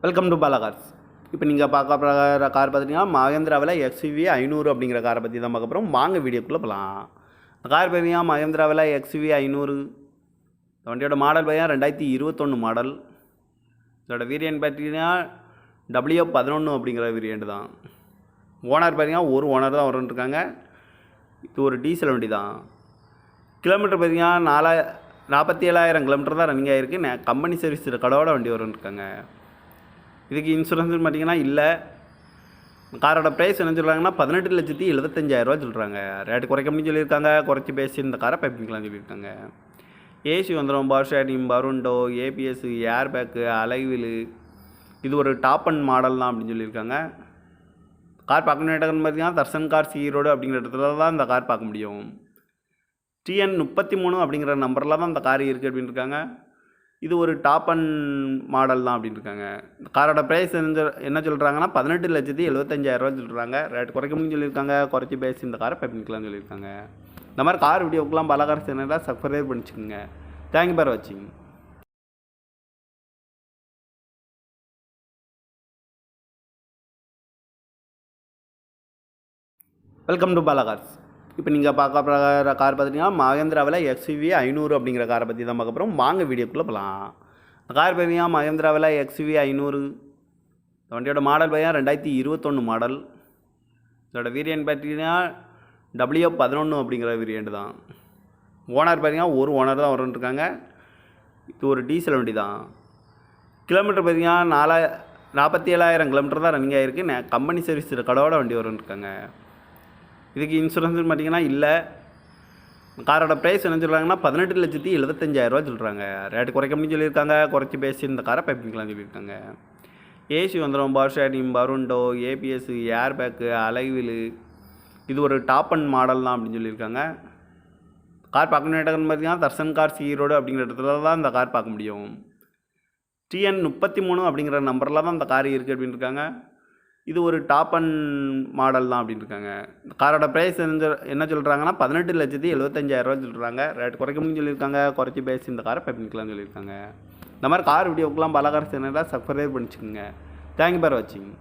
Welcome to Bala cars. இப்போ நீங்கள் பார்க்க போகிற கார் பார்த்தீங்கன்னா மகேந்திராவில் எக்ஸ்யூவி 500 அப்படிங்கிற காரை பற்றி தான் பார்க்க போகிறோம். வாங்க வீடியோக்குள்ளே போகலாம். இந்த கார் பார்த்தீங்கன்னா மகேந்திராவில் எக்ஸ்யூவி 500. இந்த வண்டியோட மாடல் பார்த்தீங்கன்னா 2021 மாடல். இதோட வேரியன்ட் பார்த்தீங்கன்னா W11 அப்படிங்கிற வேரியன்ட் தான். ஓனர் பார்த்தீங்கன்னா ஒரு ஓனர் தான் வந்துருக்காங்க. இது ஒரு டீசல் வண்டி தான். கிலோமீட்டர் பார்த்தீங்கன்னா 47,000 கிலோமீட்டர் தான் ரன்னிங் ஆகிருக்கு. கம்பெனி சர்வீஸ் கடவோட வண்டி வரும்னுருக்காங்க. இதுக்கு இன்சூரன்ஸ் பார்த்தீங்கன்னா இல்லை. காரோட ப்ரைஸ் என்ன சொல்கிறாங்கன்னா 18,75,000 சொல்கிறாங்க. ரேட்டு குறைக்கணும்னு சொல்லியிருக்காங்க. குறைச்சி பேசி இந்த காரை பைப்பிங்கலாம் சொல்லியிருக்காங்க. ஏசி வந்துடும், பவர் ஸ்டேரிங், பருண்டோ, ஏபிஎஸ், ஏர் பேக்கு, அலைவிலு. இது ஒரு டாப் அண்ட் மாடல் தான் அப்படின்னு சொல்லியிருக்காங்க. கார் பார்க்கணும் இடம்னு பார்த்தீங்கன்னா தர்சன் கார்ஸ் ஈரோடு அப்படிங்கிற இடத்துல தான் இந்த கார் பார்க்க முடியும். TN 33 அப்படிங்கிற நம்பரில் தான் இந்த கார் இருக்குது அப்படின்னு இருக்காங்க. இது ஒரு டாப் அண்ட் மாடல் தான் அப்படின்னு இருக்காங்க. இந்த காரோட ப்ரைஸ் என்ன சொல்கிறாங்கன்னா 18,75,000 சொல்கிறாங்க. ரேட் குறைக்கணும்னு சொல்லியிருக்காங்க. குறைச்சி பேசி இந்த காரை பைப்பிங்கலாம் சொல்லியிருக்காங்க. இந்த மாதிரி கார் வீடியோக்கெலாம் பல கார் சேனலாக சப்ஸ்கிரைப் பண்ணிச்சுக்கோங்க. தேங்க்யூ ஃபார் வாட்சிங். Welcome to Bala cars. இப்போ நீங்கள் பார்க்க போகிற கார் பார்த்தீங்கன்னா மகேந்திராவில் எக்ஸ்யூவி 500 அப்படிங்கிற காரை பற்றி தான் பார்க்க போகிறோம். வாங்க வீடியோக்குள்ளே போகலாம். இந்த கார் பார்த்தீங்கன்னா மகேந்திராவில் எக்ஸ்யூவி 500. இந்த வண்டியோட மாடல் பார்த்தீங்கன்னா 2021 மாடல். இதோட வேரியன்ட் பார்த்தீங்கன்னா W11 அப்படிங்கிற வேரியன்ட் தான். ஓனர் பார்த்தீங்கன்னா ஒரு ஓனர் தான் வந்துருக்காங்க. இது ஒரு டீசல் வண்டி தான். கிலோமீட்டர் பார்த்தீங்கன்னா 47,000 கிலோமீட்டர் தான் ரன்னிங் ஆகிருக்கு. கம்பெனி சர்வீஸ் கடவோட வண்டி வரும்னுருக்காங்க. இதுக்கு இன்சூரன்ஸ் பார்த்தீங்கன்னா இல்லை. காரோட ப்ரைஸ் என்ன சொல்கிறாங்கன்னா 18,75,000 சொல்கிறாங்க. ரேட்டு குறைக்கணும்னு சொல்லியிருக்காங்க. குறைச்சி பேசி இந்த காரை பைப்பிங்கலாம் சொல்லியிருக்காங்க. ஏசி வந்துடும், பவர் ஸ்டேரிங், பருண்டோ, ஏபிஎஸ், ஏர் பேக்கு, அலைவிலு. இது ஒரு டாப் அண்ட் மாடல் தான் அப்படின்னு சொல்லியிருக்காங்க. கார் பார்க்கணும் இடம்னு பார்த்தீங்கன்னா தர்சன் கார்ஸ் ஈரோடு அப்படிங்கிற இடத்துல தான் இந்த கார் பார்க்க முடியும். TN 33 அப்படிங்கிற நம்பரில் தான் இந்த கார் இருக்குது அப்படின்னு இருக்காங்க. இது ஒரு டாப் அண்ட் மாடல் தான் அப்படின்னு இருக்காங்க. இந்த காரோட ப்ரைஸ் என்ன சொல்கிறாங்கன்னா 18,75,000 சொல்கிறாங்க. ரேட் குறைக்கணும்னு சொல்லியிருக்காங்க. குறைச்சி பேசி இந்த காரை பைப்பிங்கலாம் சொல்லியிருக்காங்க. இந்த மாதிரி கார் வீடியோக்கெலாம் பல கார் சேனலாக சப்ஸ்கிரைப் பண்ணிச்சுக்கோங்க. தேங்க்யூ ஃபார் வாட்சிங்.